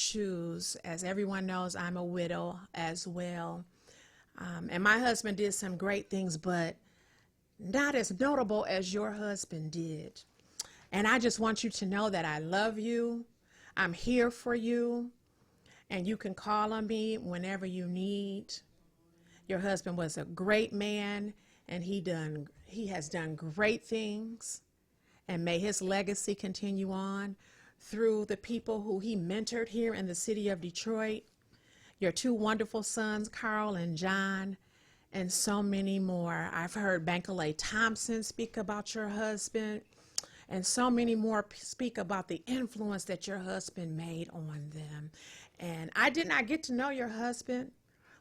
shoes. As everyone knows, I'm a widow as well. And my husband did some great things, but not as notable as your husband did. And I just want you to know that I love you. I'm here for you. And you can call on me whenever you need. Your husband was a great man, and he has done great things. And may his legacy continue on through the people who he mentored here in the city of Detroit. Your two wonderful sons, Carl and John, and so many more. I've heard Bankalay Thompson speak about your husband, and so many more speak about the influence that your husband made on them. And I did not get to know your husband,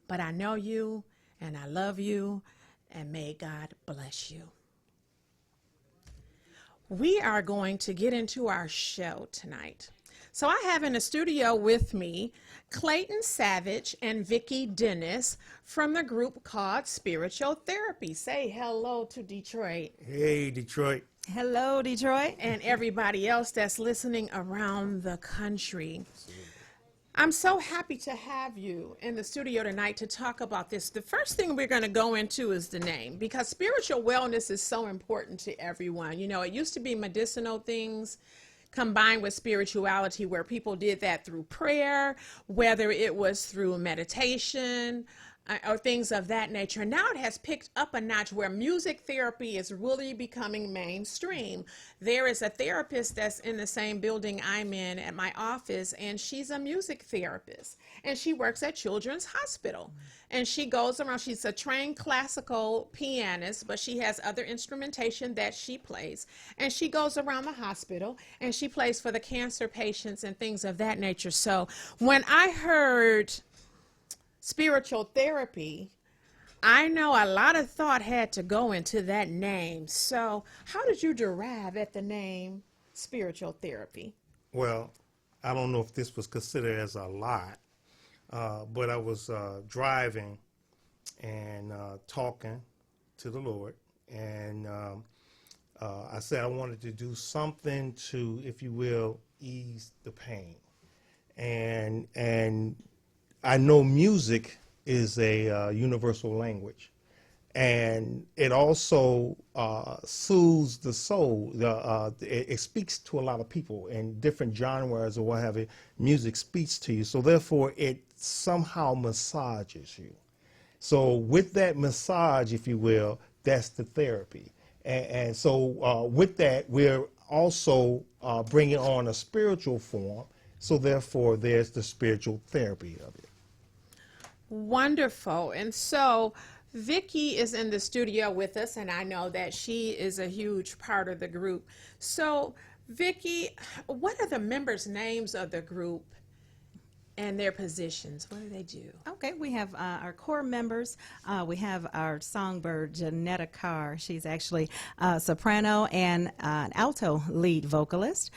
but I know you, and I love you, and may God bless you. We are going to get into our show tonight. So I have in the studio with me Clayton Savage and Vicki Dennis from the group called Spiritual Therapy. Say hello to Detroit. Hey, Detroit. Hello, Detroit. And everybody else that's listening around the country. I'm so happy to have you in the studio tonight to talk about this. The first thing we're going to go into is the name, because spiritual wellness is so important to everyone. You know, it used to be medicinal things combined with spirituality, where people did that through prayer, whether it was through meditation or things of that nature. Now it has picked up a notch where music therapy is really becoming mainstream. There is a therapist that's in the same building I'm in at my office, and she's a music therapist, and she works at Children's Hospital. And she goes around, she's a trained classical pianist, but she has other instrumentation that she plays. And she goes around the hospital and she plays for the cancer patients and things of that nature. So when I heard spiritual therapy, I know a lot of thought had to go into that name. So how did you derive at the name spiritual therapy? Well, I don't know if this was considered as a lot, but I was driving and talking to the Lord, and I said I wanted to do something to, if you will, ease the pain. And I know music is a universal language, and it also soothes the soul. It speaks to a lot of people in different genres or what have you. Music speaks to you, so therefore it somehow massages you. So with that massage, if you will, that's the therapy. And so with that, we're also bringing on a spiritual form. So therefore, there's the spiritual therapy of it. Wonderful. And so Vicki is in the studio with us, and I know that she is a huge part of the group. So Vicki, what are the members' names of the group and their positions? What do they do? Okay, we have our core members. We have our songbird, Janetta Carr. She's actually a soprano and an alto lead vocalist.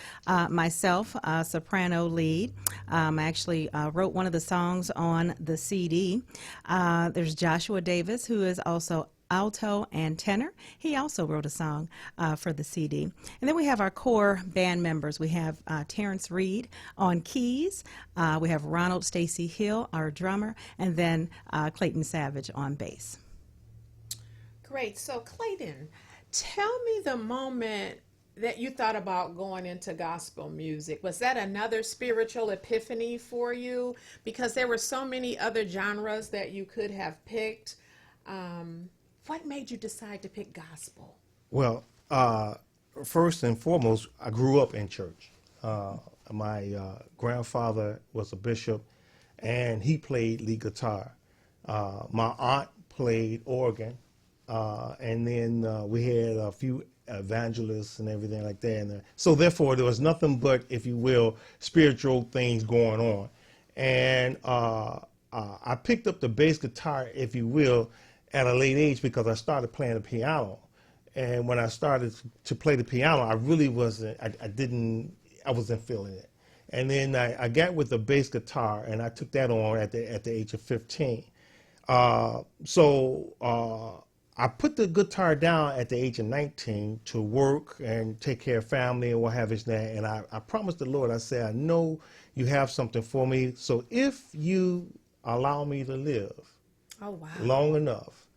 Myself, soprano lead. I actually wrote one of the songs on the CD. There's Joshua Davis, who is also alto and tenor. He also wrote a song for the CD. And then we have our core band members. We have Terrence Reed on keys. We have Ronald Stacy Hill, our drummer, and then Clayton Savage on bass. Great. So Clayton, tell me the moment that you thought about going into gospel music. Was that another spiritual epiphany for you? Because there were so many other genres that you could have picked. What made you decide to pick gospel? Well, first and foremost, I grew up in church. My grandfather was a bishop, and he played lead guitar. My aunt played organ, and then we had a few evangelists and everything like that. And so therefore, there was nothing but, if you will, spiritual things going on. And I picked up the bass guitar, if you will, at a late age, because I started playing the piano. And when I started to play the piano, I really wasn't, I wasn't feeling it. And then I got with the bass guitar, and I took that on at the age of 15. So I put the guitar down at the age of 19 to work and take care of family and what have you. And I promised the Lord, I said, I know you have something for me. So if you allow me to live Oh, wow. long enough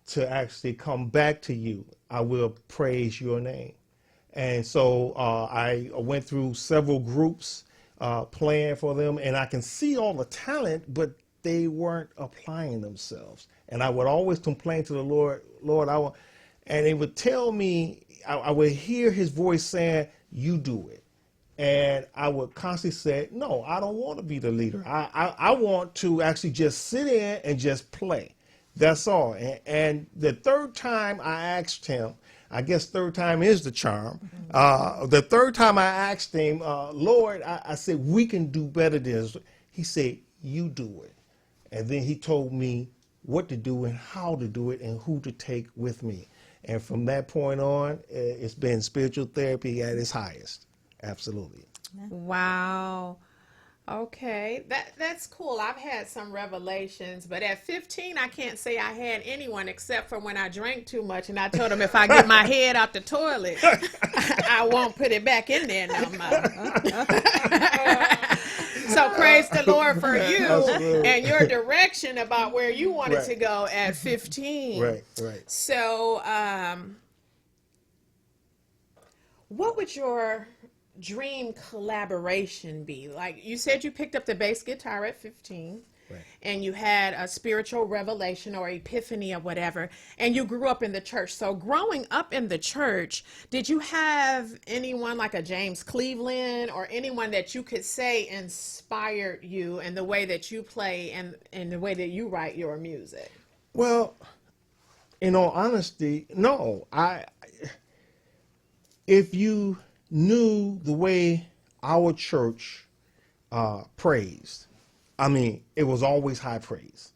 to actually come back to you, I will praise your name. And so I went through several groups playing for them, and I can see all the talent, but they weren't applying themselves. And I would always complain to the Lord, and he would tell me, I would hear his voice saying, you do it. And I would constantly say, no, I don't want to be the leader. I want to actually just sit in and just play. That's all. And the third time I asked him, I guess third time is the charm. The third time I asked him, Lord, I said, we can do better than this. He said, you do it. And then he told me what to do and how to do it and who to take with me. And from that point on, it's been spiritual therapy at its highest. Absolutely. Wow. Okay, that's cool. I've had some revelations, but at 15, I can't say I had anyone except for when I drank too much, and I told him if I get my head out the toilet, I won't put it back in there no more. So praise the Lord for you and your direction about where you wanted to go at 15. Right. So, what would your dream collaboration be? Like you said, you picked up the bass guitar at 15, and you had a spiritual revelation or epiphany or whatever, and you grew up in the church. So growing up in the church, did you have anyone like a James Cleveland or anyone that you could say inspired you in the way that you play and the way that you write your music? Well, in all honesty, no. If you knew the way our church praised, I mean, it was always high praise.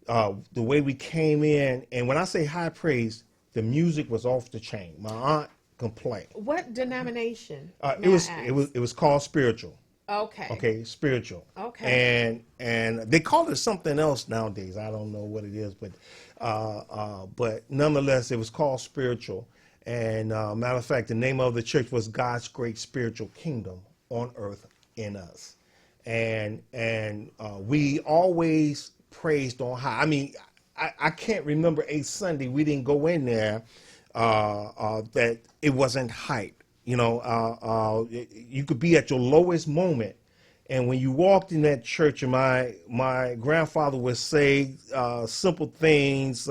The way we came in, and when I say high praise, the music was off the chain. My aunt complained. What denomination? It was called spiritual. Okay. Okay, spiritual. Okay. And they call it something else nowadays. I don't know what it is, but nonetheless, it was called spiritual. And matter of fact, the name of the church was God's Great Spiritual Kingdom on Earth in Us. And we always praised on high. I mean, I can't remember a Sunday we didn't go in there that it wasn't hype. You know, you could be at your lowest moment, and when you walked in that church, and my grandfather would say simple things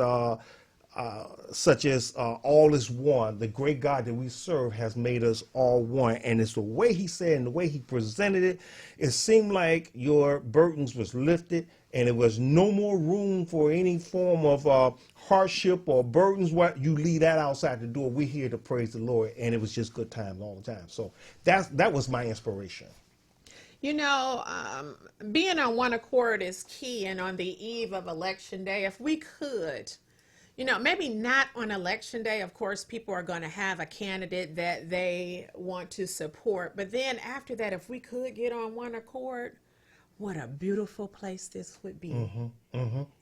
such as all is one. The great God that we serve has made us all one. And it's the way he said and the way he presented it, it seemed like your burdens was lifted and it was no more room for any form of hardship or burdens. What you leave that outside the door. We're here to praise the Lord. And it was just good times all the time. So that was my inspiration. You know, being on one accord is key. And on the eve of Election Day, if we could, you know, maybe not on Election Day. Of course, people are going to have a candidate that they want to support. But then after that, if we could get on one accord, what a beautiful place this would be.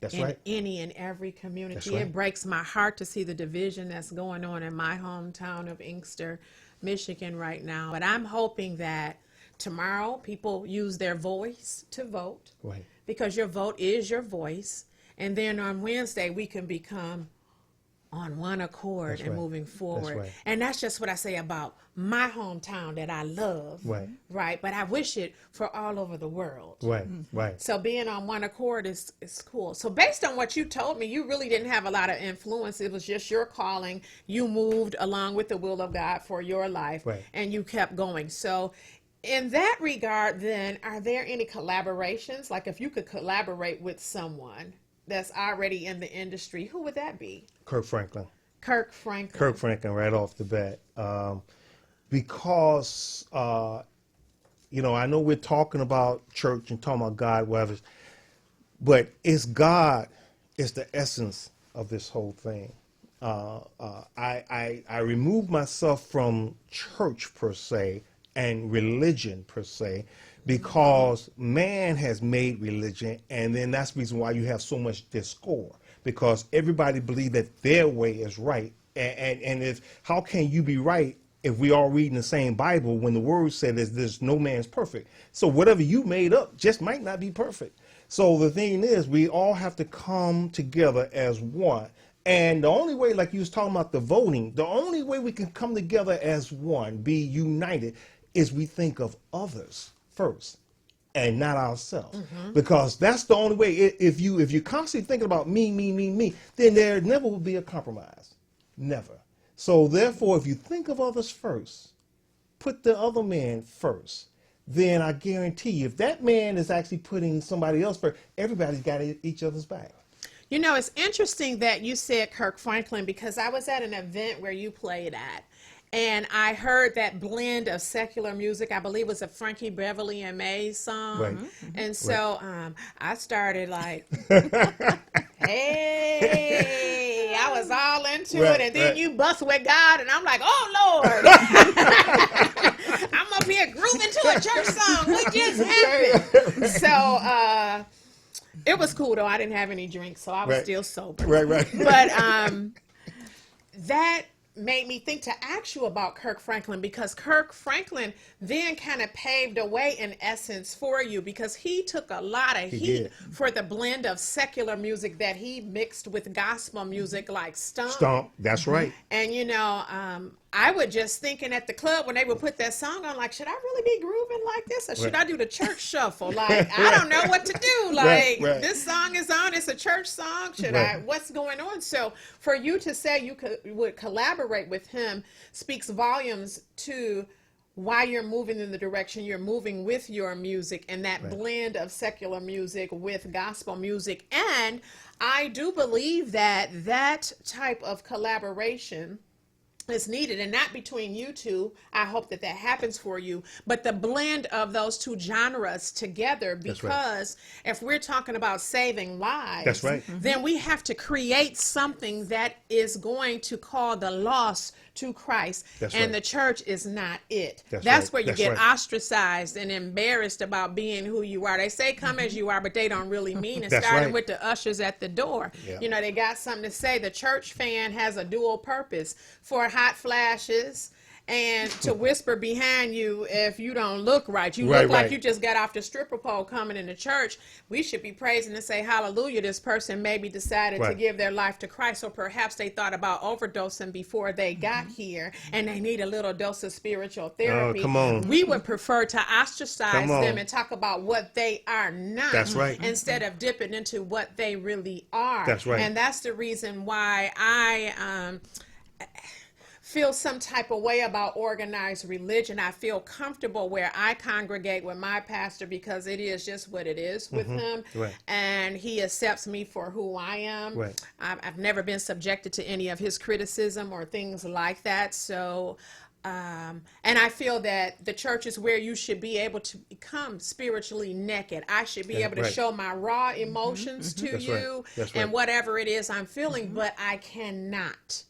That's in right. any and every community. That's right. It breaks my heart to see the division that's going on in my hometown of Inkster, Michigan right now. But I'm hoping that tomorrow people use their voice to vote, Right. because your vote is your voice. And then on Wednesday, we can become on one accord That's and right. moving forward. right. And that's just what I say about my hometown that I love. Right. Right. But I wish it for all over the world. Right. So being on one accord is cool. So based on what you told me, you really didn't have a lot of influence. It was just your calling. You moved along with the will of God for your life. Right. And you kept going. So in that regard, then, are there any collaborations? Like if you could collaborate with someone that's already in the industry, who would that be? Kirk Franklin. Kirk Franklin. Kirk Franklin right off the bat. Because, you know, I know we're talking about church and talking about God, whatever, but it's God is the essence of this whole thing. I remove myself from church per se and religion per se, because man has made religion, and then that's the reason why you have so much discord, because everybody believes that their way is right. And if how can you be right if we all reading the same Bible when the word said there's no man's perfect. So whatever you made up just might not be perfect. So the thing is, we all have to come together as one. And the only way, like you was talking about the voting, the only way we can come together as one, be united, is we think of others first and not ourselves. Because that's the only way. If you're constantly thinking about me, then there never will be a compromise. Never. So therefore, if you think of others first, put the other man first, then I guarantee you, if that man is actually putting somebody else first, everybody's got each other's back. You know, it's interesting that you said Kirk Franklin, because I was at an event where you played at, and I heard that blend of secular music. I believe it was a Frankie Beverly and Mays song. Right. And so I started like, hey, I was all into it. And then you bust with God, and I'm like, oh, Lord. I'm up here grooving to a church song. What just happened? So it was cool, though. I didn't have any drinks, so I was still sober. Right. But that made me think to ask you about Kirk Franklin, because Kirk Franklin then kind of paved the way in essence for you, because he took a lot of heat for the blend of secular music that he mixed with gospel music like Stomp. That's right. And you know, I was just thinking at the club when they would put that song on, like, should I really be grooving like this, or should I do the church shuffle? Like, I don't know what to do. Like, this song is on, it's a church song. Should I, what's going on? So for you to say you would collaborate with him speaks volumes to why you're moving in the direction you're moving with your music, and that blend of secular music with gospel music. And I do believe that that type of collaboration is needed, and not between you two. I hope that happens for you, but the blend of those two genres together, because if we're talking about saving lives, then we have to create something that is going to call the lost to Christ, and the church is not it. That's where you get ostracized and embarrassed about being who you are. They say come as you are, but they don't really mean it. Starting with the ushers at the door. You know, they got something to say. The church fan has a dual purpose: for hot flashes and to whisper behind you if you don't look right. You look like you just got off the stripper pole coming into church. We should be praising and say, hallelujah, this person maybe decided to give their life to Christ, or perhaps they thought about overdosing before they got here, and they need a little dose of spiritual therapy. Come on. We would prefer to ostracize them and talk about what they are not, instead of dipping into what they really are. And that's the reason why I feel some type of way about organized religion. I feel comfortable where I congregate with my pastor, because it is just what it is with him, and he accepts me for who I am. I've never been subjected to any of his criticism or things like that. So and I feel that the church is where you should be able to become spiritually naked. I should be able to show my raw emotions to you and whatever it is I'm feeling, but I cannot.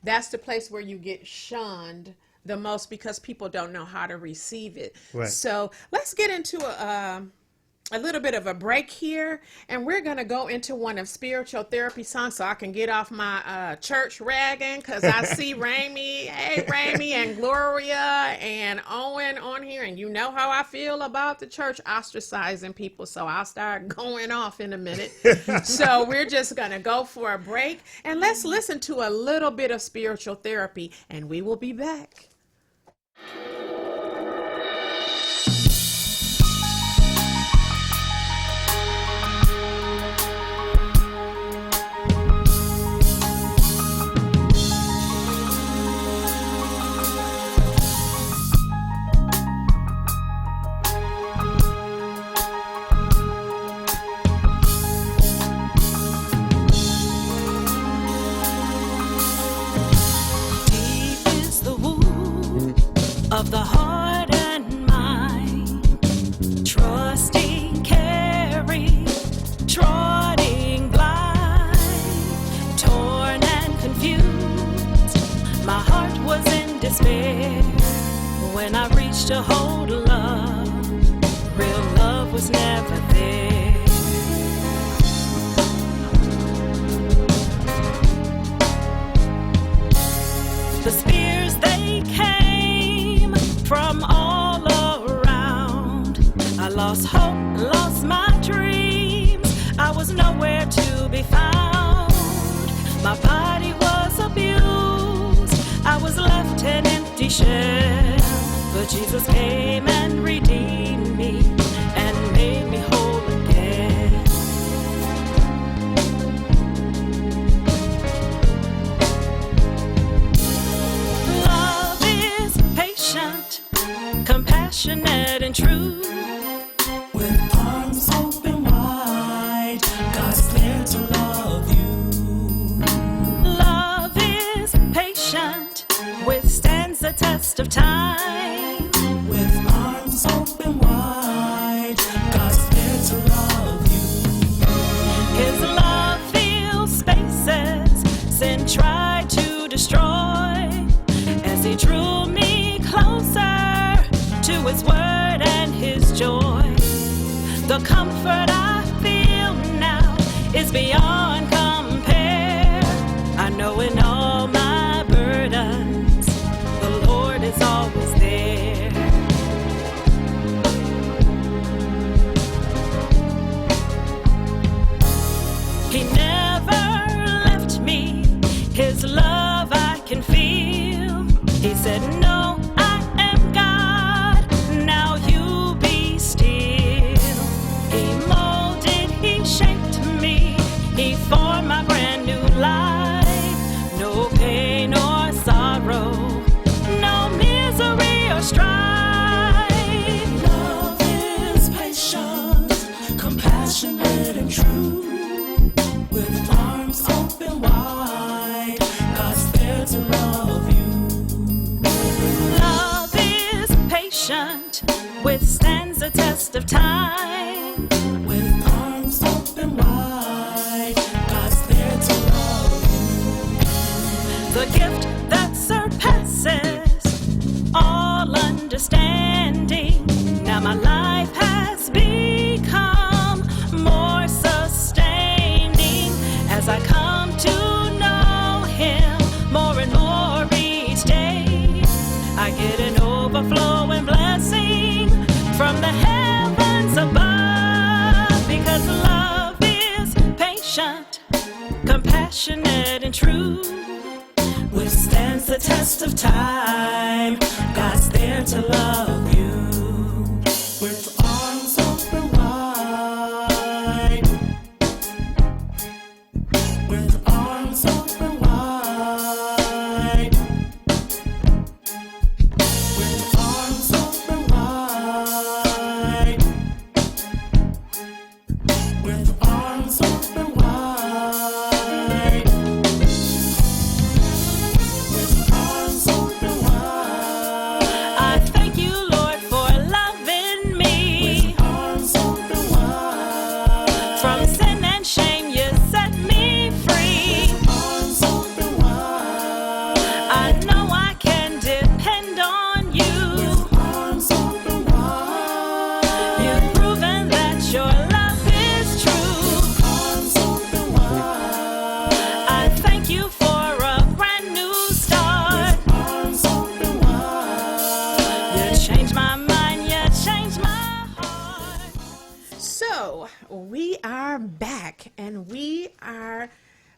That's the place where you get shunned the most, because people don't know how to receive it. So let's get into a little bit of a break here, and we're going to go into one of spiritual therapy songs so I can get off my church ragging, because I see Ramey, and Gloria and Owen on here, and you know how I feel about the church ostracizing people, so I'll start going off in a minute. So we're just going to go for a break, and let's listen to a little bit of spiritual therapy, and we will be back. Of the heart and mind, trusting, caring, trotting blind, torn and confused. My heart was in despair when I reached a hold of love. Real love was never there. The spears they came lost hope, lost my dreams. I was nowhere to be found. My body was abused. I was left an empty shell. But Jesus came and redeemed me and made me whole again. Love is patient, compassionate and true. With arms open wide, God's there to love you. Love is patient, withstands the test of time. With arms open wide, God's there to love you. His love fills spaces sin tried to destroy. As he drew me closer to his word and his joy. The comfort I feel now is beyond compare. I know in all my burdens, the Lord is always there. He never left me, his love I can feel. He said, no, I am God, now you be still. He molded, he shaped me, he formed my brand new life. No pain or sorrow, no misery or strife. Love is patient, compassionate and true. With arms open wide, God's there to love you. Love is patient, withstands the test of time. With arms open wide, God's there to love you. The gift that surpasses all understanding. Now my life has become more sustaining as I come to know him more and more each day. I get an overflowing blessing from the heavens above, because love is patient, compassionate and true. Withstands the test of time, God's there to love you. With arms open wide, with arms open wide, with arms open wide, with arms open wide, with arms open wide. I thank you, Lord, for loving me. Arms open wide, From sin and shame, you set me free. arms open wide, I know I can depend on you. arms open wide, You've proven that your love is true. arms open wide, I thank you for a brand new start. arms open wide. You changed my mind, you changed my heart. So we are back, and we are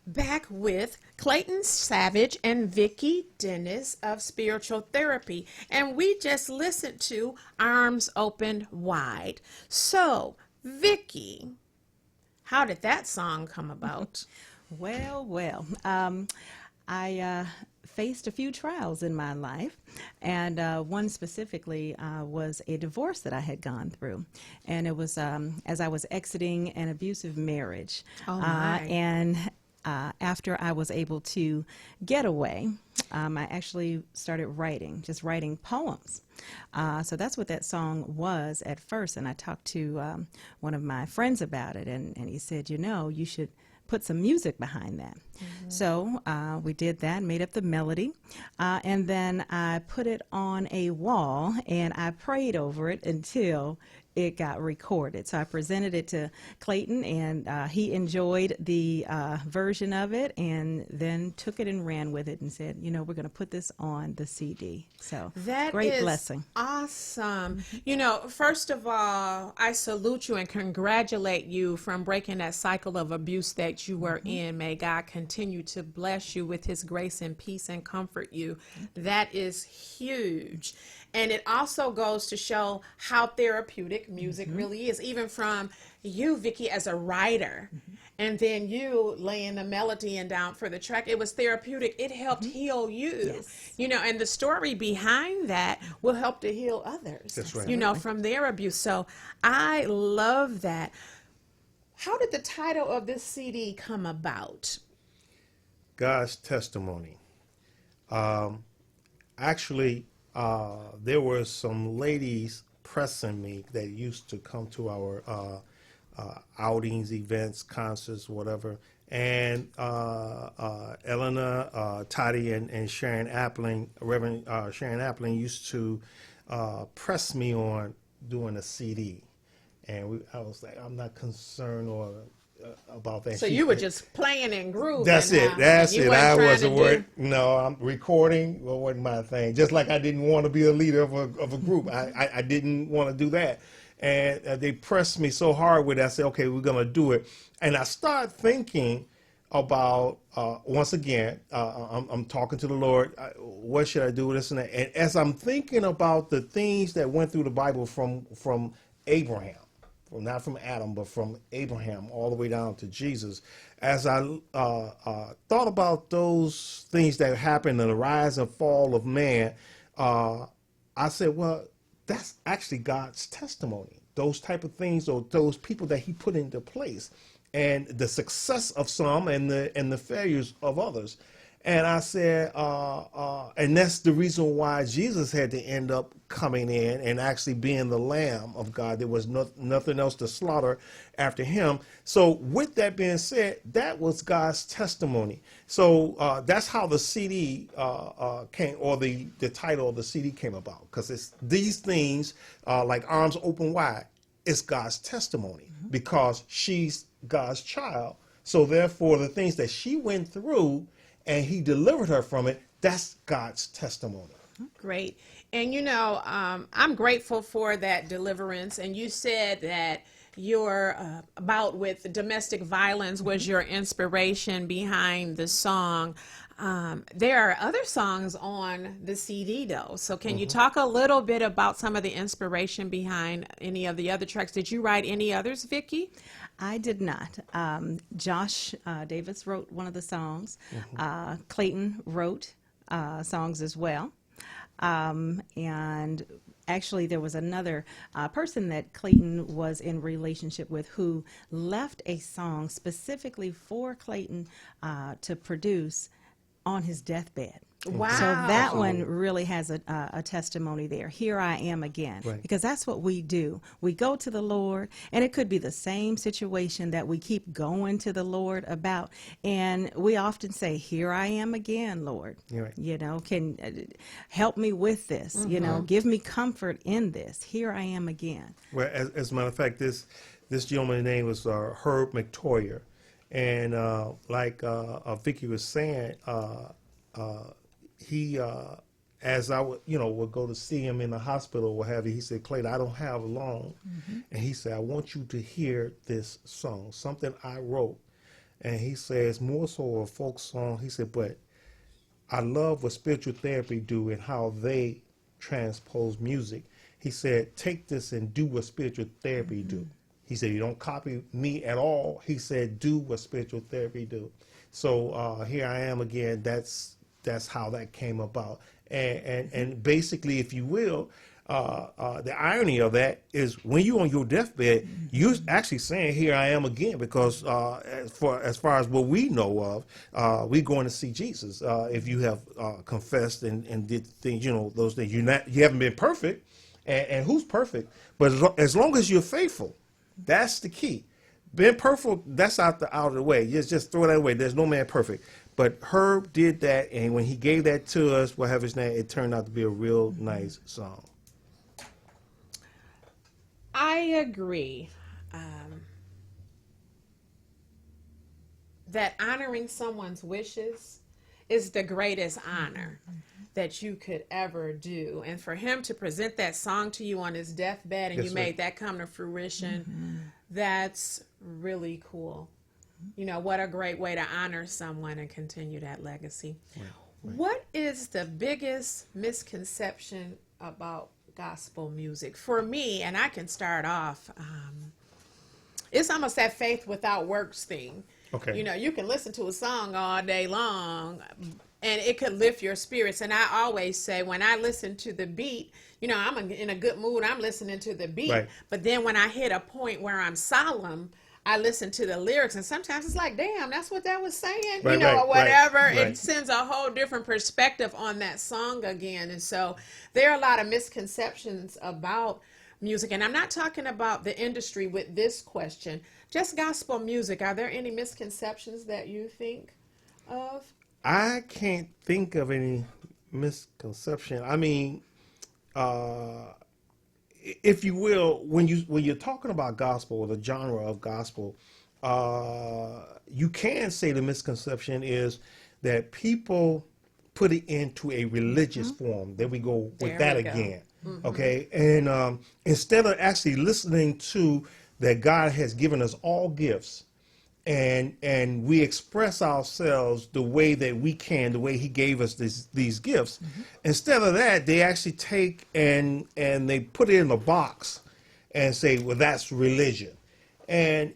back with Clayton Savage and Vicki Dennis of Spiritual Therapy, and we just listened to Arms Open Wide. So, Vicki, how did that song come about? Well, I faced a few trials in my life, and one specifically was a divorce that I had gone through. And it was as I was exiting an abusive marriage. Oh, my. And after I was able to get away, I actually started writing, just writing poems. So that's what that song was at first. And I talked to one of my friends about it, and he said, you know, you should put some music behind that. So we did that, made up the melody, and then I put it on a wall, and I prayed over it until it got recorded. So I presented it to Clayton, and he enjoyed the version of it, and then took it and ran with it and said, you know, we're going to put this on the CD. So That great is blessing. awesome. You know, first of all, I salute you and congratulate you from breaking that cycle of abuse that you were in. May God continue to bless you with his grace and peace and comfort you. That is huge. And it also goes to show how therapeutic music really is, even from you, Vicki, as a writer, and then you laying the melody and down for the track. It was therapeutic. It helped heal you. Yes. You know, and the story behind that will help to heal others. That's right. You know, from their abuse. So I love that. How did the title of this CD come about? God's testimony. Actually, there were some ladies pressing me that used to come to our outings, events, concerts, whatever. And Elena, Toddy, and Sharon Appling, Reverend Sharon Appling, used to press me on doing a CD. And I was like, I'm not concerned or about that. So you were just playing and grooving. That's it. huh? That's You it. wasn't I trying wasn't to do- worried. No, I'm recording. Well, wasn't my thing. Just like I didn't want to be a leader of a group. I didn't want to do that. And they pressed me so hard with it. I said, okay, we're going to do it. And I started thinking about, once again, I'm talking to the Lord. What should I do with this and that? And as I'm thinking about the things that went through the Bible from Abraham, well, not from Adam, but from Abraham all the way down to Jesus. As I thought about those things that happened in the rise and fall of man, I said, well, that's actually God's testimony. Those type of things, or those people that he put into place, and the success of some and the failures of others. And I said, and that's the reason why Jesus had to end up coming in and actually being the Lamb of God. There was nothing else to slaughter after him. So with that being said, that was God's testimony. So that's how the CD came, or the title of the CD came about, because it's these things like Arms Open Wide. It's God's testimony because she's God's child. So therefore, the things that she went through and he delivered her from it, that's God's testimony. Great. And you know, I'm grateful for that deliverance. And you said that your bout with domestic violence was your inspiration behind the song. There are other songs on the CD though. So can you talk a little bit about some of the inspiration behind any of the other tracks? Did you write any others, Vicki? I did not. Josh Davis wrote one of the songs. Clayton wrote songs as well. And actually, there was another person that Clayton was in relationship with who left a song specifically for Clayton to produce on his deathbed. Wow. So that one really has a testimony there. Here I am again. Right. Because that's what we do. We go to the Lord, and it could be the same situation that we keep going to the Lord about. And we often say, here I am again, Lord. You're right. You know, can help me with this. You know, give me comfort in this. Here I am again. Well, as a matter of fact, this gentleman's name was Herb McToyer. And like Vicki was saying, he, as I would go to see him in the hospital or what have you, he said, Clayton, I don't have long. And he said, I want you to hear this song, something I wrote. And he says, more so a folk song. He said, but I love what spiritual therapy do and how they transpose music. He said, take this and do what spiritual therapy do. He said, you don't copy me at all. He said, do what spiritual therapy do. So here I am again. That's how that came about. And basically, if you will, the irony of that is when you're on your deathbed, you're actually saying, here I am again, because as far as what we know of, we're going to see Jesus. If you have confessed and did things, those things, you haven't been perfect, and who's perfect? But as long as you're faithful, that's the key. Being perfect, that's out of the way. Just throw that away. There's no man perfect. But Herb did that, and when he gave that to us, whatever his name, it turned out to be a real nice song. I agree that honoring someone's wishes is the greatest honor that you could ever do. And for him to present that song to you on his deathbed and Yes, you ma'am. made that come to fruition, that's really cool. You know, what a great way to honor someone and continue that legacy. What is the biggest misconception about gospel music? For me, and I can start off, it's almost that faith without works thing. Okay. You know, you can listen to a song all day long and it could lift your spirits. And I always say, when I listen to the beat, you know, I'm in a good mood, I'm listening to the beat. Right. But then when I hit a point where I'm solemn, I listen to the lyrics, and sometimes it's like, damn, that's what that was saying, Right, you know, right, or whatever. right, right. It sends a whole different perspective on that song again. And so there are a lot of misconceptions about music. And I'm not talking about the industry with this question, just gospel music. Are there any misconceptions that you think of? I can't think of any misconception. I mean, if you will, when you're talking about gospel or the genre of gospel, you can say the misconception is that people put it into a religious form. There we go with There that we go. again. Okay, and instead of actually listening to that God has given us all gifts, and we express ourselves the way that we can, the way He gave us these gifts. Instead of that, they actually take and they put it in a box and say, well, that's religion. And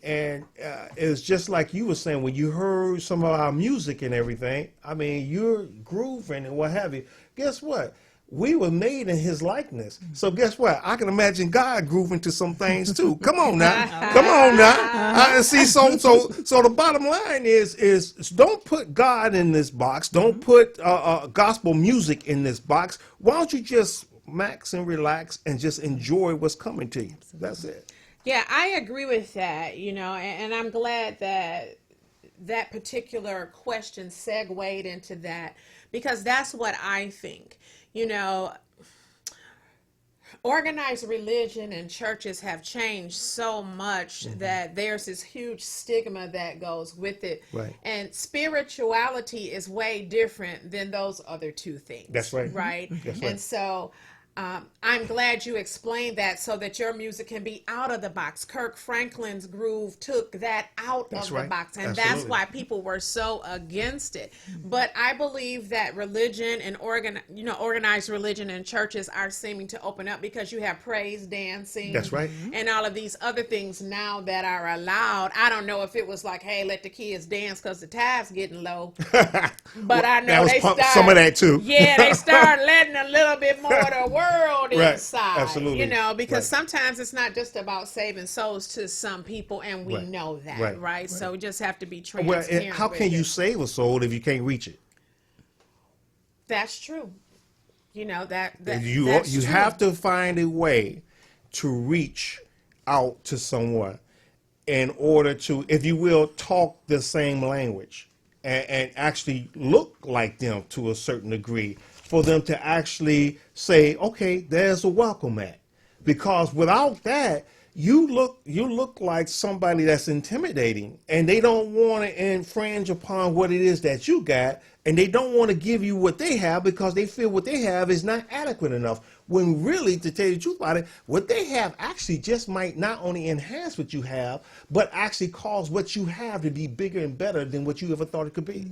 it's just like you were saying, when you heard some of our music and everything, I mean, you're grooving and what have you. Guess what? We were made in His likeness. So guess what? I can imagine God grooving to some things too. Come on now. Come on now. See, so the bottom line is don't put God in this box. Don't put gospel music in this box. Why don't you just max and relax and just enjoy what's coming to you? That's it. Yeah, I agree with that, you know, and I'm glad that that particular question segued into that, because that's what I think. You know, organized religion and churches have changed so much that there's this huge stigma that goes with it. Right. And spirituality is way different than those other two things. That's right. Right. That's right. And so I'm glad you explained that so that your music can be out of the box. Kirk Franklin's groove took that out That's of right. the box, and Absolutely. that's why people were so against it. But I believe that religion and organized religion and churches are seeming to open up, because you have praise dancing. That's right. And all of these other things now that are allowed. I don't know if it was like, hey, let the kids dance because the tide's getting low. But I know That was they started some of that too. Yeah, they start letting a little bit more of the world Right. inside. Absolutely. You know, because Right. sometimes it's not just about saving souls to some people, and we Right. know that, Right. right? So we just have to be Well, transparent. and how with can you it. save a soul if you can't reach it? That's true. You know that You that's true. have to find a way to reach out to someone in order to, if you will, talk the same language and actually look like them to a certain degree, for them to actually say, okay, there's a welcome mat. Because without that, you look like somebody that's intimidating, and they don't want to infringe upon what it is that you got, and they don't want to give you what they have because they feel what they have is not adequate enough. When really, to tell you the truth about it, what they have actually just might not only enhance what you have, but actually cause what you have to be bigger and better than what you ever thought it could be.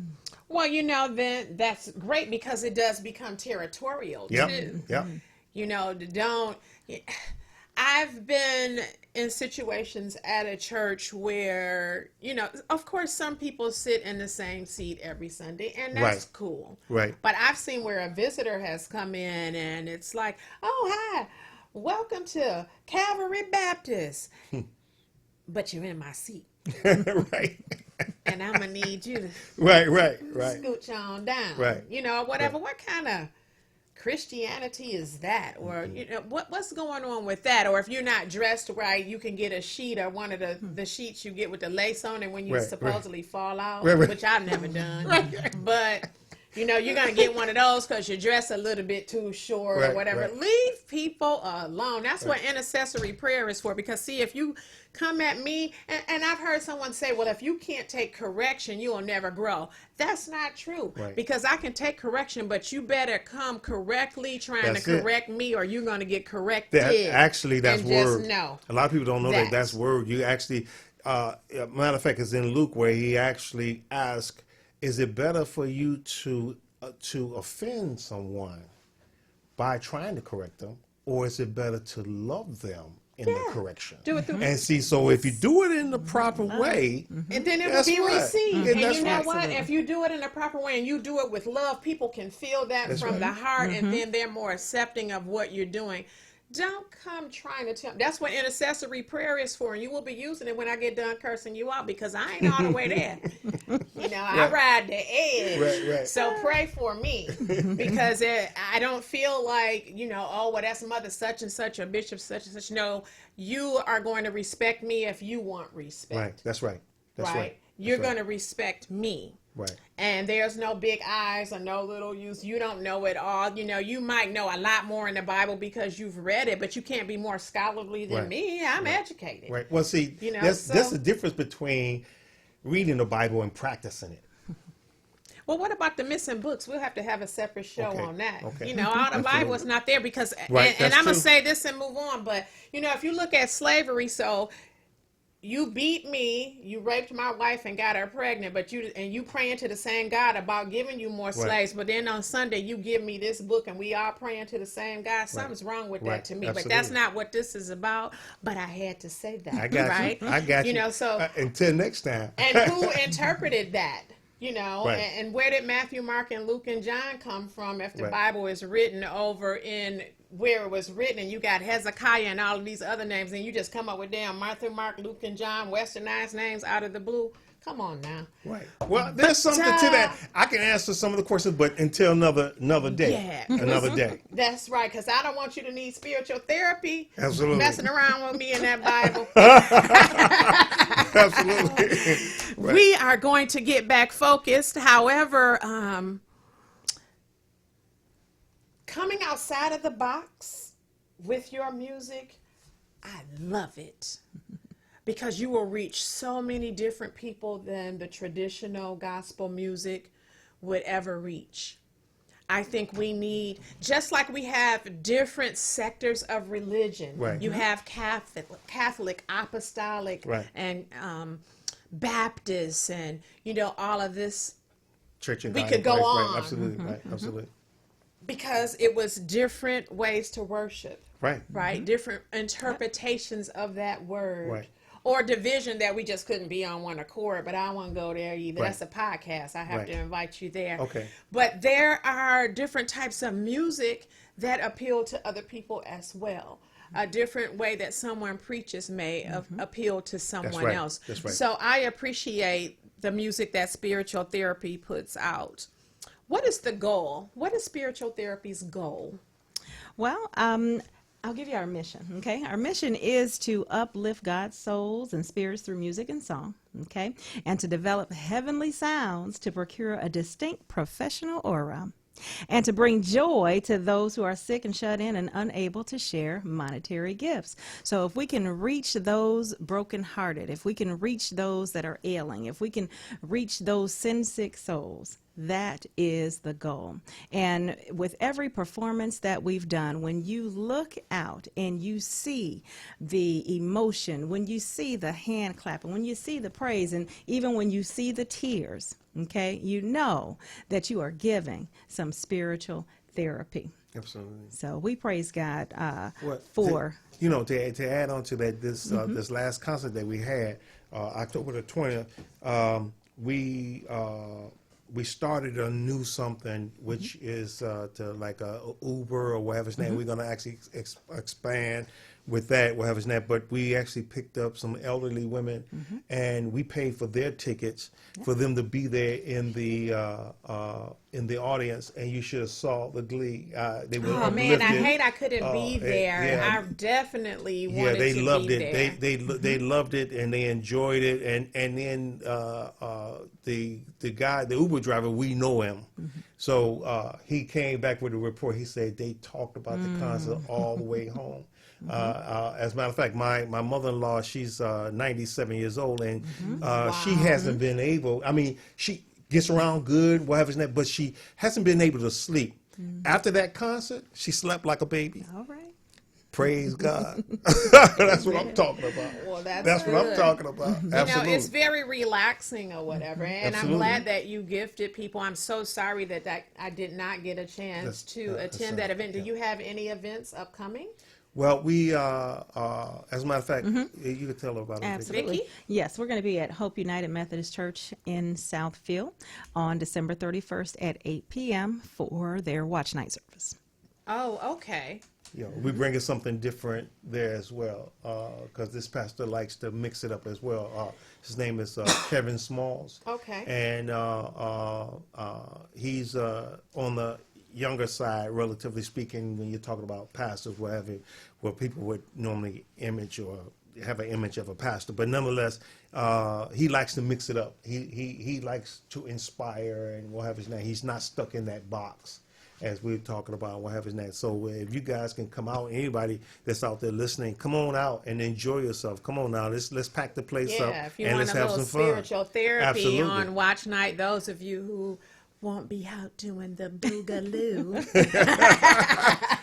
Well, you know, then that's great, because it does become territorial too. Yep. You know, I've been in situations at a church where, you know, of course, some people sit in the same seat every Sunday, and that's Right. cool. Right. But I've seen where a visitor has come in and it's like, oh, hi, welcome to Calvary Baptist. But you're in my seat, Right. and I'm going to need you to Right. scooch on down. Right. You know, whatever. What kind of Christianity is that? Or you know, what's going on with that? Or if you're not dressed right, you can get a sheet, or one of the sheets you get with the lace on it when you Right, supposedly fall out, Right. which I've never done. But You know, you're going to get one of those because you dress a little bit too short or Right, whatever. right. Leave people alone. That's what intercessory prayer is for. Because, see, if you come at me, and I've heard someone say, well, if you can't take correction, you will never grow. That's not true. Right. Because I can take correction, but you better come correctly trying That's to it. correct me, or you're going to get corrected. That's and word. Just know. A lot of people don't know that. that's word. You actually, matter of fact, it's in Luke where he actually asked, "Is it better for you to offend someone by trying to correct them, or is it better to love them in the correction?" Do it through And see, so if you do it in the proper way, and then it will Guess be what? received. Mhm. And That's you know right. what? If you do it in a proper way and you do it with love, people can feel that That's from right. the heart, and then they're more accepting of what you're doing. Don't come trying to tell. That's what intercessory prayer is for, and you will be using it when I get done cursing you out, because I ain't all the way there. You know, I ride the edge. Right. So pray for me, because I don't feel like, you know, oh, well, that's Mother such and such or Bishop such and such. No, you are going to respect me if you want respect. right? That's right. That's right. You're That's going to respect me. Right. And there's no big eyes or no little use. You don't know it all. You know, you might know a lot more in the Bible because you've read it, but you can't be more scholarly than Right. me. I'm educated. Right. Well, see, You know, there's so- a difference between reading the Bible and practicing it. Well, what about the missing books? We'll have to have a separate show Okay, on that. okay. You know, all the Bible is not there because, Right, and that's I'm going true. to say this and move on, but, you know, if you look at slavery, so you beat me, you raped my wife and got her pregnant, but you praying to the same God about giving you more slaves, but then on Sunday you give me this book and we all praying to the same God. Something's wrong with Right, that to me, but absolutely. that's not what this is about. But I had to say that. I got right? you. I got you. You know, so Until next time. and who interpreted that? You know, Right. and where did Matthew, Mark, and Luke and John come from if the Right. Bible is written over in where it was written, and you got Hezekiah and all of these other names, and you just come up with damn Matthew, Mark, Luke, and John, westernized names out of the blue? Come on now. Right. Well, there's something to that. I can answer some of the questions, but until another day. Yeah. Another day. That's right, because I don't want you to need spiritual therapy. Absolutely. Messing around with me in that Bible. Absolutely. Right. We are going to get back focused. However, coming outside of the box with your music, I love it. Because you will reach so many different people than the traditional gospel music would ever reach. I think we need, just like we have different sectors of religion. Right. You have Catholic, apostolic, Right. and Baptist, and you know all of this, Church and We God could in go Christ, on. Right. Absolutely. Right. Absolutely. because it was different ways to worship. Right. Right? Different interpretations of that word. Right. Or division that we just couldn't be on one accord, but I don't want to go there either. Right. That's a podcast. I have Right. to invite you there. Okay. But there are different types of music that appeal to other people as well. A different way that someone preaches may appeal to someone right. else. That's right. So I appreciate the music that spiritual therapy puts out. What is the goal? What is spiritual therapy's goal? Well, I'll give you our mission, okay? Our mission is to uplift God's souls and spirits through music and song, okay? And to develop heavenly sounds to procure a distinct professional aura. And to bring joy to those who are sick and shut in and unable to share monetary gifts. So if we can reach those brokenhearted, if we can reach those that are ailing, if we can reach those sin-sick souls, that is the goal. And with every performance that we've done, when you look out and you see the emotion, when you see the hand clapping, when you see the praise, and even when you see the tears, okay, you know that you are giving some spiritual therapy. Absolutely. So we praise God Well, for... to add on to that, this this last concert that we had, October the 20th, we started a new something, which is to like a Uber or whatever its name. We're going to actually expand. with that, we'll have a snap. But we actually picked up some elderly women, and we paid for their tickets for them to be there in the audience. And you should have saw the glee. They were Oh man, I uplifted. hate I couldn't be there. yeah. I definitely Yeah, wanted they to loved be it. there. They loved it and they enjoyed it. And then the guy, the Uber driver, we know him, so he came back with a report. He said they talked about the concert all the way home. As a matter of fact, my mother-in-law, she's 97 years old, and she hasn't been able. I mean, she gets around good, whatever, but she hasn't been able to sleep. After that concert, she slept like a baby. All right. Praise God. That's what I'm talking about. Well, That's what I'm good. talking about. Absolutely. You know, it's very relaxing or whatever, and Absolutely. I'm glad that you gifted people. I'm so sorry that I did not get a chance to attend that event. Do you have any events upcoming? Well, we, as a matter of fact, you could tell her about it. Absolutely. Vicki? Yes, we're going to be at Hope United Methodist Church in Southfield on December 31st at 8 p.m. for their Watch Night service. Oh, okay. You know, we bringing something different there as well, because this pastor likes to mix it up as well. His name is Kevin Smalls. Okay. And he's on the younger side, relatively speaking, when you're talking about pastors, where people would normally image or have an image of a pastor. But nonetheless, he likes to mix it up. He likes to inspire and what have his name. He's not stuck in that box, as we're talking about, what have his name. So if you guys can come out, anybody that's out there listening, come on out and enjoy yourself. Come on now, let's pack the place up Yeah, if you and want let's a have little some fun. spiritual therapy Absolutely. on Watch Night, those of you who won't be out doing the boogaloo,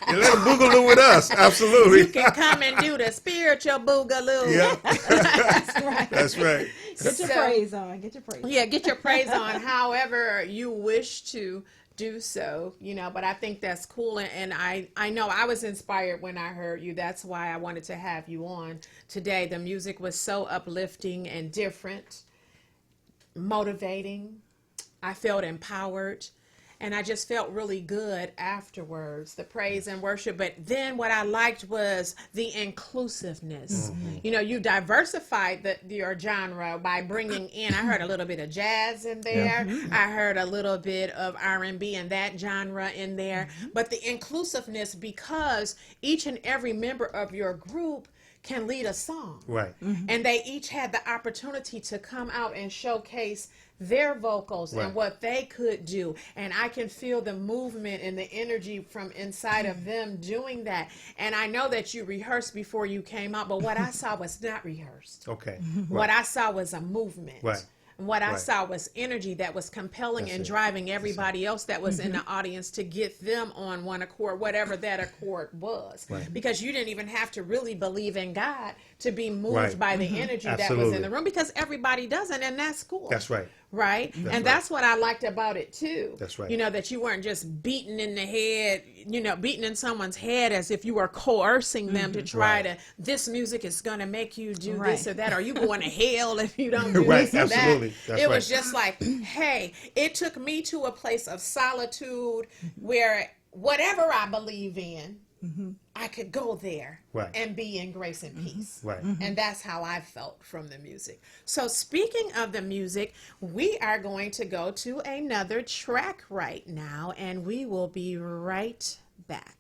And let them boogaloo with us. Absolutely. you can come and do the spiritual boogaloo. Yeah, That's right. that's right. Get your So- praise on. Get your praise on. Yeah, get your praise on however you wish to do so, you know, but I think that's cool. And I know I was inspired when I heard you. That's why I wanted to have you on today. The music was so uplifting and different, motivating. I felt empowered. And I just felt really good afterwards, the praise and worship. But then what I liked was the inclusiveness. You know, you diversified your genre by bringing in, I heard a little bit of jazz in there. I heard a little bit of R&B and that genre in there. But the inclusiveness, because each and every member of your group can lead a song. Right. And they each had the opportunity to come out and showcase their vocals Right. and what they could do. And I can feel the movement and the energy from inside of them doing that. And I know that you rehearsed before you came out, but what I saw was not rehearsed. Okay. What I saw was a movement. Right. What I Right. saw was energy that was compelling That's and it. driving everybody else that was in the audience to get them on one accord, whatever that accord was. Right. Because you didn't even have to really believe in God to be moved Right. by the energy that was Absolutely. in the room, because everybody doesn't, and that's cool. That's right. Right? right. That's what I liked about it too. That's right. You know, that you weren't just beating in the head, you know, beating in someone's head as if you were coercing them to try Right. to, this music is going to make you do Right. this or that. Are you going to hell if you don't do Right, this or absolutely. that? That's It was right. just like, hey, it took me to a place of solitude where whatever I believe in, I could go there Right. and be in grace and peace. Right. And that's how I felt from the music. So speaking of the music, we are going to go to another track right now, and we will be right back.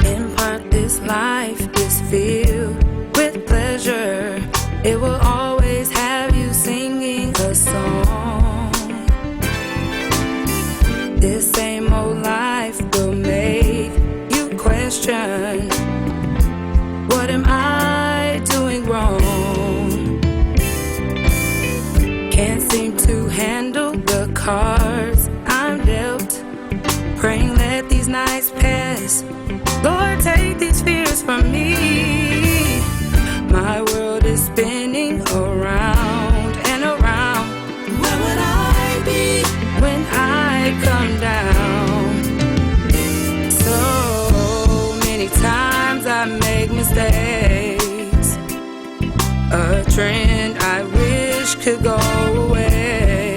In part, this life is filled with pleasure. It will always have you singing a song. This same old life will make you question, what am I doing wrong? Can't seem to handle the cards I'm dealt. Praying let these nights pass. Lord, take these fears from me. My world is spinning around and around. Where would I be when I come down? So many times I make mistakes. A trend I wish could go away.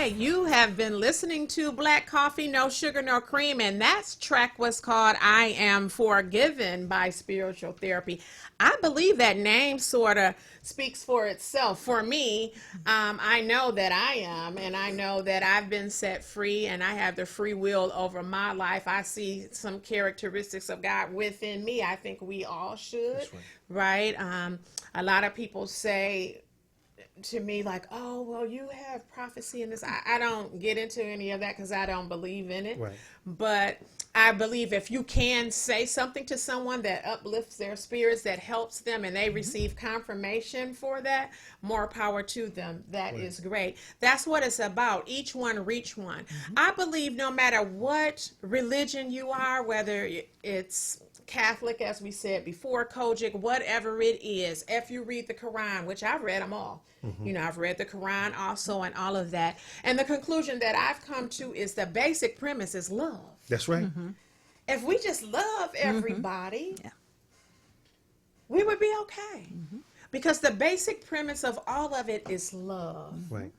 right, you have been listening to Black Coffee, No Sugar, No Cream, and that track was called I Am Forgiven by Spiritual Therapy. I believe that name sort of speaks for itself. For me, I know that I am, and I know that I've been set free, and I have the free will over my life. I see some characteristics of God within me. I think we all should, right? A lot of people say to me like, oh, well, you have prophecy in this. I don't get into any of that because I don't believe in it. Right. But I believe if you can say something to someone that uplifts their spirits, that helps them, and they receive confirmation for that, more power to them. That is great. That's what it's about. Each one reach one. I believe no matter what religion you are, whether it's Catholic, as we said before, Kojic, whatever it is, if you read the Quran, which I've read them all, you know, I've read the Quran also and all of that. And the conclusion that I've come to is the basic premise is love. That's right. If we just love everybody, we would be okay. Because the basic premise of all of it is love. Right.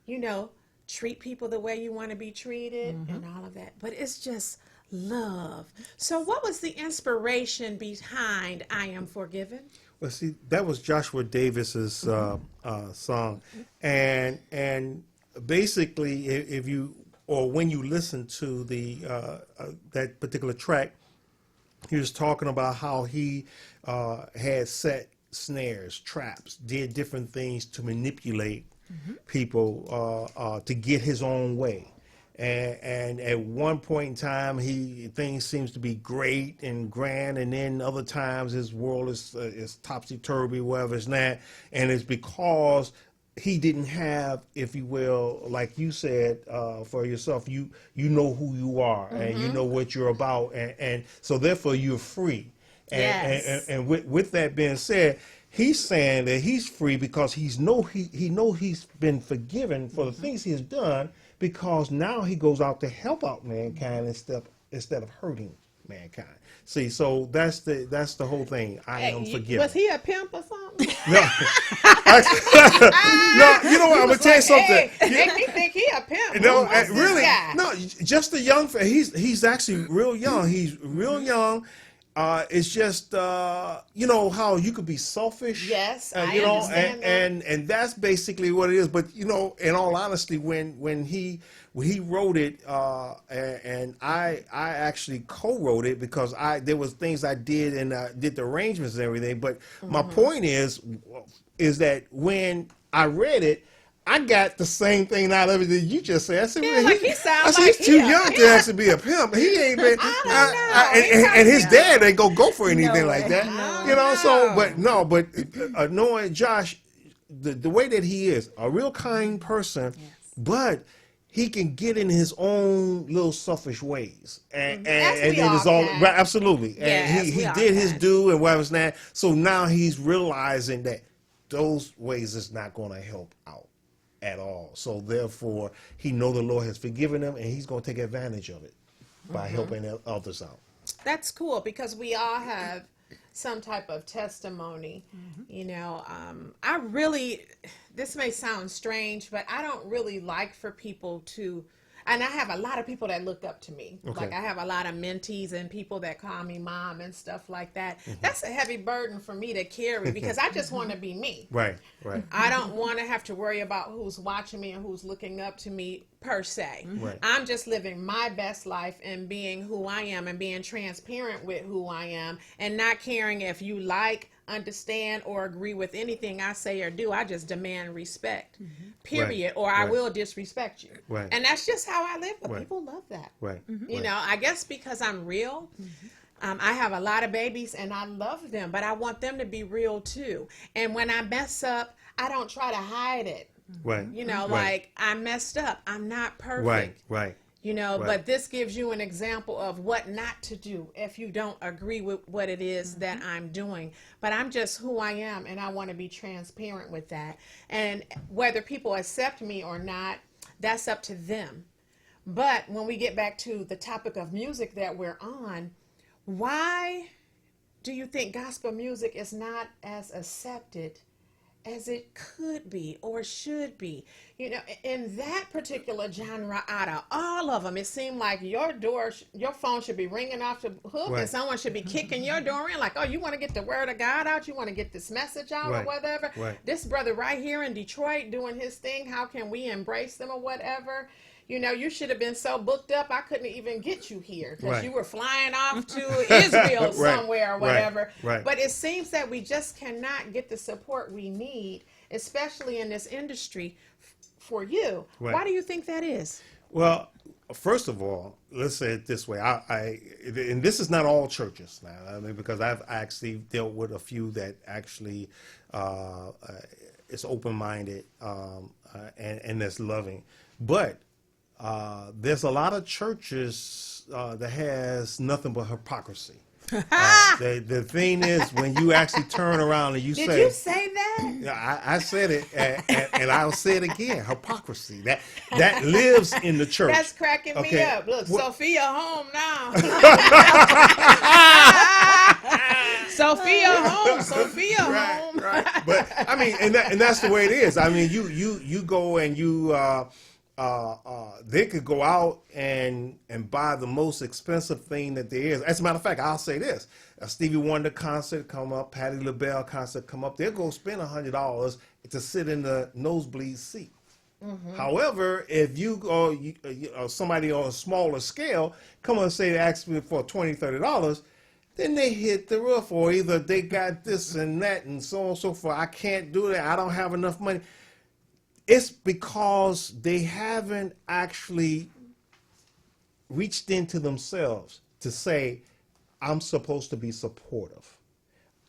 You know, treat people the way you want to be treated and all of that. But it's just love. So what was the inspiration behind I Am Forgiven? Well, see, that was Joshua Davis's song, and basically, if you or when you listen to the that particular track, he was talking about how he had set snares, traps, did different things to manipulate people to get his own way. And at one point in time, things seems to be great and grand, and then other times his world is topsy-turvy, whatever it's not, and it's because he didn't have, if you will, like you said, for yourself, you know who you are, and you know what you're about, and so therefore you're free. And with that being said, he's saying that he's free because he know he's been forgiven for the things he has done, because now he goes out to help out mankind instead of hurting mankind. See, so that's the whole thing. I am forgiven. Was he a pimp or something? No, no. You know what? I'm gonna tell you something. Hey, make me think he a pimp. No, What's this really, guy? no. Just a young. He's actually real young. He's real young. It's just you know how you could be selfish. Yes, you I know, understand that. and that's basically what it is. But you know, in all honesty, when he wrote it, and I actually co-wrote it because there was things I did and did the arrangements and everything. But my point is that when I read it, I got the same thing out of it that you just said. I said, Yeah, like he sounds I said, like he's too he a young to actually be a pimp. He ain't been. And his know. dad ain't go for anything like that. No, You know. So, no. but knowing Josh, the way that he is, a real kind person, but he can get in his own little selfish ways, and As we it all is all can. right, absolutely. And Yes, he we all did his can. due and whatever's that. So now he's realizing that those ways is not going to help out at all. So therefore, he know the Lord has forgiven him, and he's going to take advantage of it by helping others out. That's cool because we all have some type of testimony. You know, I really, this may sound strange, but I don't really like for people to, and I have a lot of people that look up to me. Okay. Like I have a lot of mentees and people that call me mom and stuff like that. That's a heavy burden for me to carry because I just want to be me. Right. I don't want to have to worry about who's watching me and who's looking up to me per se. Right. I'm just living my best life and being who I am and being transparent with who I am and not caring if you like, understand, or agree with anything I say or do. I just demand respect, period, Right. or I Right. will disrespect you. Right. And that's just how I live, but Right. people love that. Right. You know, I guess because I'm real. I have a lot of babies and I love them, but I want them to be real too. And when I mess up, I don't try to hide it. Right. You know, Right. like I messed up. I'm not perfect. Right. You know, Right. but this gives you an example of what not to do if you don't agree with what it is that I'm doing. But I'm just who I am, and I want to be transparent with that. And whether people accept me or not, that's up to them. But when we get back to the topic of music that we're on, why do you think gospel music is not as accepted as it could be or should be. You know, in that particular genre, out of all of them, it seemed like your phone should be ringing off the hook, Right. and someone should be kicking your door in, like, oh, you want to get the word of God out, you want to get this message out, Right. or whatever. Right. This brother right here in Detroit doing his thing, how can we embrace them or whatever? You know, you should have been so booked up, I couldn't even get you here because Right. you were flying off to Israel Right. somewhere or Right. whatever. Right. But it seems that we just cannot get the support we need, especially in this industry, for you. Right. Why do you think that is? Well, first of all, let's say it this way. And this is not all churches now. I mean, because I've actually dealt with a few that actually is open-minded and that's loving. But there's a lot of churches that has nothing but hypocrisy. The thing is, when you actually turn around and you Did say, you say that? Yeah, I said it, and I'll say it again. Hypocrisy that lives in the church. That's cracking me Okay. up. Look, What- Sophia home now. Sophia home. Right. But I mean, and that's the way it is. I mean, you go and you they could go out and buy the most expensive thing that there is. As a matter of fact, I'll say this: a Stevie Wonder concert come up, Patti LaBelle concert come up. They'll go spend $100 to sit in the nosebleed seat. However, if you go, somebody on a smaller scale come and say they ask me for $20, $30, then they hit the roof, or either they got this and that and so on and so forth. I can't do that. I don't have enough money. It's because they haven't actually reached into themselves to say, I'm supposed to be supportive.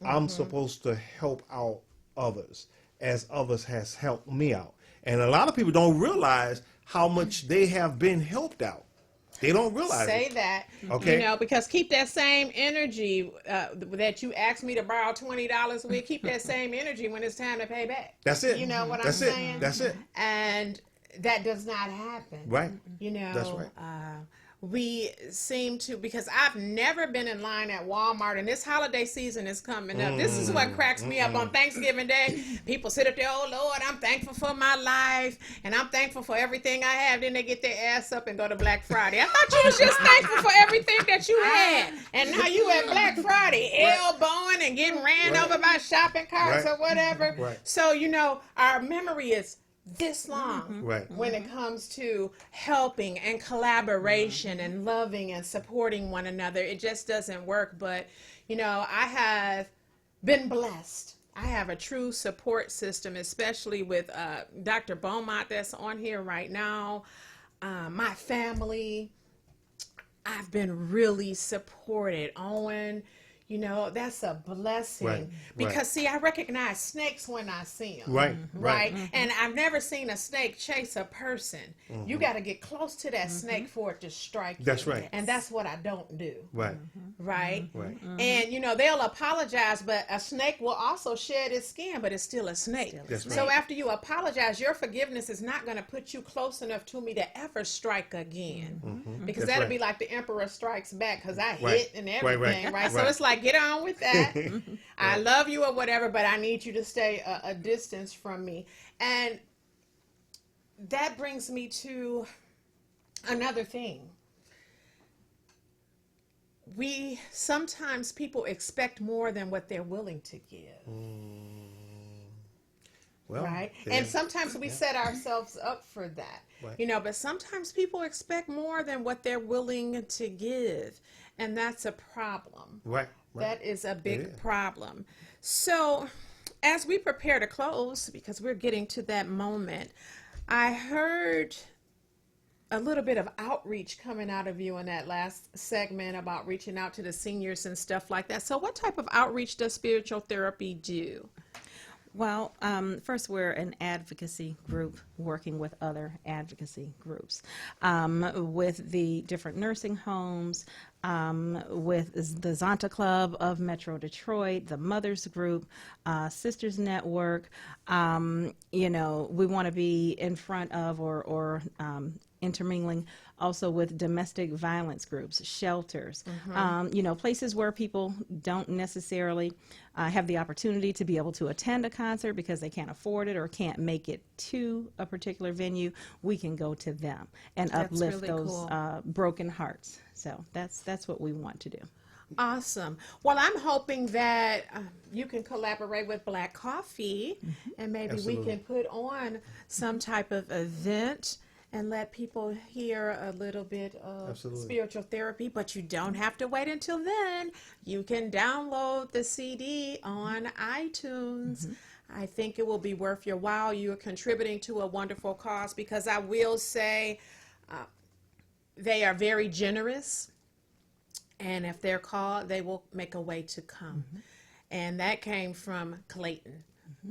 I'm supposed to help out others as others has helped me out. And a lot of people don't realize how much they have been helped out. They don't realize Say it. that. Okay. You know, because keep that same energy that you asked me to borrow $20 with. Keep that same energy when it's time to pay back. That's it. You know what That's I'm it. saying? That's it. And that does not happen. Right. You know, That's right. We seem to, because I've never been in line at Walmart, and this holiday season is coming up. This is what cracks me up on Thanksgiving Day. People sit up there, oh Lord, I'm thankful for my life, and I'm thankful for everything I have. Then they get their ass up and go to Black Friday. I thought you was just thankful for everything that you had, and now you at Black Friday, elbowing and getting ran over by shopping carts Right. or whatever. Right. So, you know, our memory is this long Right. when it comes to helping and collaboration and loving and supporting one another. It just doesn't work. But, you know, I have been blessed. I have a true support system, especially with Dr. Beaumont that's on here right now. My family, I've been really supported. Owen, you know, that's a blessing. Right, Because, right. see, I recognize snakes when I see them. Right. Right. And I've never seen a snake chase a person. You got to get close to that snake for it to strike you. That's right. And that's what I don't do. Right. Right. Right. And, you know, they'll apologize, but a snake will also shed its skin, but it's still a snake. That's So right. after you apologize, your forgiveness is not going to put you close enough to me to ever strike again. Because That's that'll right. be like the Emperor Strikes Back, because I Right. hit and Right, everything. right, So right. it's like, get on with that. I love you or whatever, but I need you to stay a distance from me. And that brings me to another thing. Sometimes people expect more than what they're willing to give. Well, Right. then- And sometimes we set ourselves up for that. Right. You know, but sometimes people expect more than what they're willing to give. And that's a problem. Right. Right. That is a big is. problem. So, as we prepare to close, because we're getting to that moment, I heard a little bit of outreach coming out of you in that last segment about reaching out to the seniors and stuff like that. So, what type of outreach does spiritual therapy do? Well, first, we're an advocacy group working with other advocacy groups, with the different nursing homes, with the Zonta Club of Metro Detroit, the Mothers Group, Sisters Network. You know, we want to be in front of or intermingling also with domestic violence groups, shelters, places where people don't necessarily have the opportunity to be able to attend a concert because they can't afford it or can't make it to a particular venue. We can go to them and That's uplift really those cool. broken hearts. So that's what we want to do. Awesome. Well, I'm hoping that you can collaborate with Black Coffee, and maybe we Absolutely. can put on some type of event and let people hear a little bit of Absolutely. spiritual therapy. But you don't have to wait until then. You can download the CD on iTunes. I think it will be worth your while. You are contributing to a wonderful cause, because I will say they are very generous. And if they're called, they will make a way to come. And that came from Clayton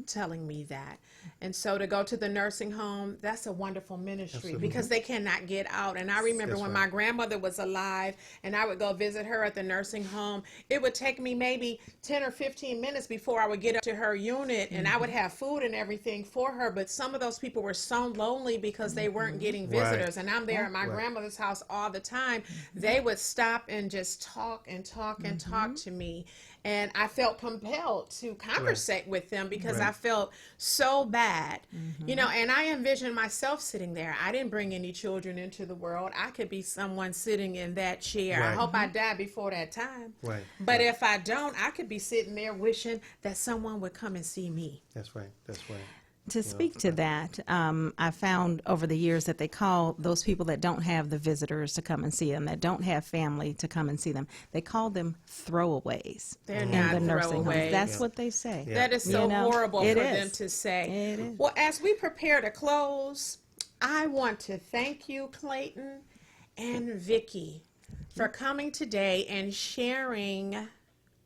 telling me that. And so to go to the nursing home, that's a wonderful ministry because they cannot get out. And I remember That's when right. my grandmother was alive and I would go visit her at the nursing home, it would take me maybe 10 or 15 minutes before I would get up to her unit, and I would have food and everything for her. But some of those people were so lonely because they weren't getting Right. visitors. And I'm there at my grandmother's house all the time. They would stop and just talk and talk and talk to me. And I felt compelled to conversate with them because Right. I felt so bad, and I envisioned myself sitting there. I didn't bring any children into the world. I could be someone sitting in that chair. I Right. hope I die before that time. Right. But if I don't, I could be sitting there wishing that someone would come and see me. That's right. That's right. To speak to that, I found over the years that they call those people that don't have the visitors to come and see them, that don't have family to come and see them, they call them throwaways. They're in not the nursing throwaways. homes. That's what they say. Yeah. That is so horrible it for is. them to say. It is. Well, as we prepare to close, I want to thank you, Clayton and Vicki, for coming today and sharing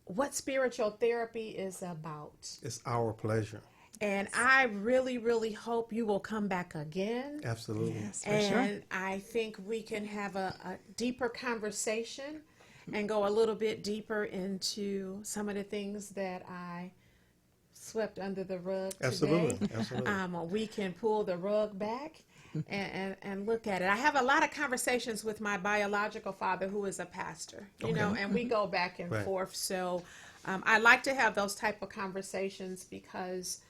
what spiritual therapy is about. It's our pleasure. And I really, really hope you will come back again. Absolutely. Yes, for And sure. I think we can have a deeper conversation and go a little bit deeper into some of the things that I swept under the rug today. Absolutely. Absolutely. We can pull the rug back and look at it. I have a lot of conversations with my biological father, who is a pastor, and we go back and Right. forth. So I like to have those type of conversations because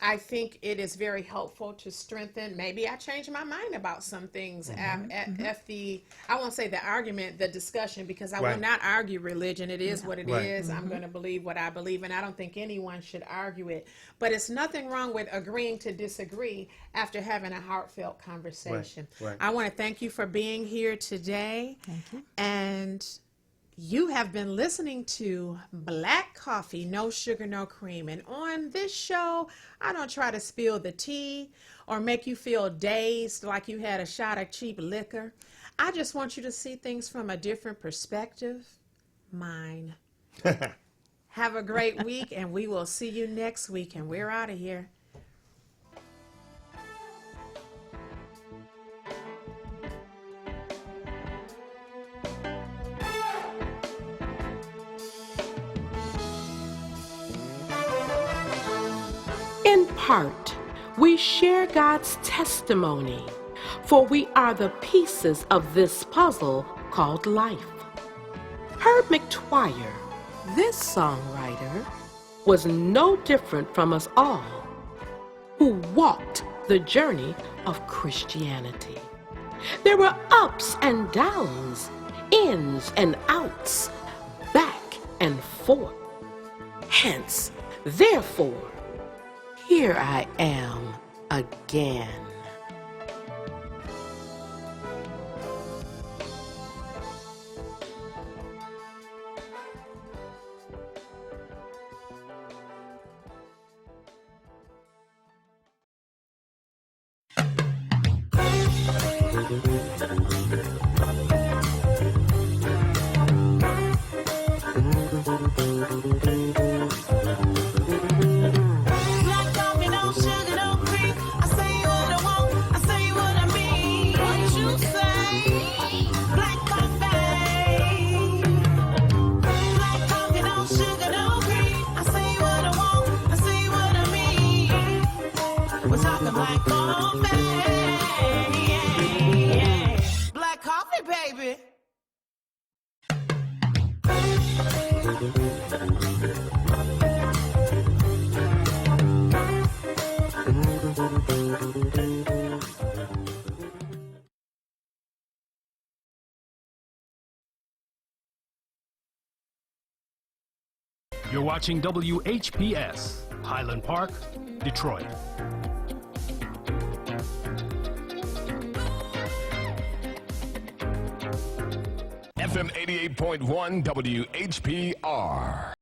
I think it is very helpful to strengthen. Maybe I changed my mind about some things at the, I won't say the argument, the discussion, because I will Right. not argue religion. It is what it Right. is. I'm going to believe what I believe, and I don't think anyone should argue it. But it's nothing wrong with agreeing to disagree after having a heartfelt conversation. Right. I want to thank you for being here today. Thank you. And you have been listening to Black Coffee, No Sugar, No Cream. And on this show, I don't try to spill the tea or make you feel dazed like you had a shot of cheap liquor. I just want you to see things from a different perspective. Mine. Have a great week, and we will see you next week. And we're out of here. In part, we share God's testimony, for we are the pieces of this puzzle called life. Herb McTwire, this songwriter, was no different from us all who walked the journey of Christianity. There were ups and downs, ins and outs, back and forth. Hence, therefore, here I am again. Black coffee, no sugar, no cream. I say what I want, I say what I mean. What you say? Black coffee. Black coffee, no sugar, no cream. I say what I want, I say what I mean. We're talking black coffee. Yeah. You're watching WHPS, Highland Park, Detroit. FM 88.1 WHPR.